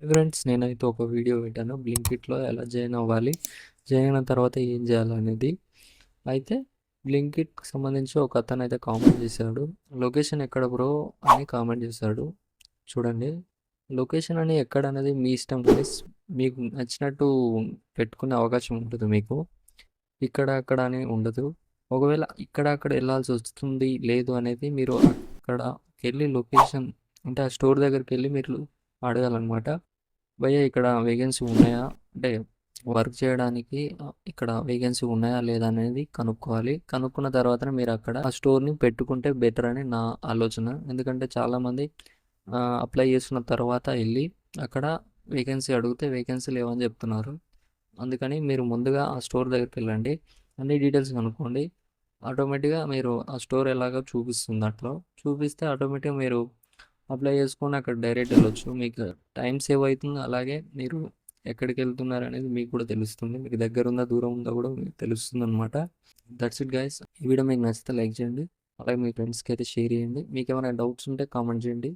Friends నేనైతే ఒక video పెట్టాను బ్లింకిట్‌లో ఎలా జాయిన్ అవ్వాలి? జాయిన్ అయిన తర్వాత ఏం చేయాలనేది. అయితే బ్లింకిట్‌కి సంబంధించి ఒకతనైతే కామెంట్ చేశాడు. లొకేషన్ ఎక్కడ బ్రో అని కామెంట్ చేశాడు. చూడండి. లొకేషన్ అని ఎక్కడనేది మీ ఇష్టం గైస్. మీకు నచ్చినట్టు పెట్టుకునే అవకాశం ఉంటుంది మీకు. ఇక్కడ, అక్కడ అని ఉండదు. ఒకవేళ ఇక్కడ, అక్కడ ఎళ్ళాల్సొస్తుంది లేదు అనేది మీరు అక్కడకెళ్ళి లొకేషన్ అంటే ఆ స్టోర్ దగ్గరికెళ్ళి మీరు అడగాలనమాట. భయ్యా ఇక్కడ వేకెన్సీ ఉన్నాయా? అంటే వర్క్ చేయడానికి ఇక్కడ వేకెన్సీ ఉన్నాయా? లేదా? అనేది కనుక్కోవాలి. కనుక్కున్న తర్వాతనే మీరక్కడ ఆ స్టోర్‌ని పెట్టుకుంటే బెటర్ అని నా ఆలోచన. ఎందుకంటే చాలామంది అప్లై చేసుకున్న తర్వాత ఎళ్లి అక్కడ వేకెన్సీ అడిగితే వేకెన్సీ లేవని చెప్తున్నారు. అందుకని మీరు ముందుగా ఆ స్టోర్ దగ్గరికెళ్ళండి. అన్ని డీటెయిల్స్ కనుక్కోండి. ఆటోమేటిక్‌గా మీరు ఆ స్టోర్ ఎలాగో చూపిస్తుంది దాంట్లో. చూపిస్తే ఆటోమేటిక్‌గా మీరు అప్లై చేసుకొని అక్కడ డైరెక్ట్ వెళ్ళొచ్చు. మీకు టైం సేవ్ అవుతుంది. అలాగే మీరు ఎక్కడికెళ్తున్నారనేది మీకు కూడా తెలుస్తుంది. మీకు దగ్గరుందా, దూరం ఉందా కూడా మీకు తెలుస్తుందనమాట. That's it guys. ఈ వీడియో మీకు నచ్చితే లైక్ చేయండి. అలాగే మీ ఫ్రెండ్స్‌కి అయితే షేర్ చేయండి. మీకేమైనా డౌట్స్ ఉంటే కామెంట్ చేయండి.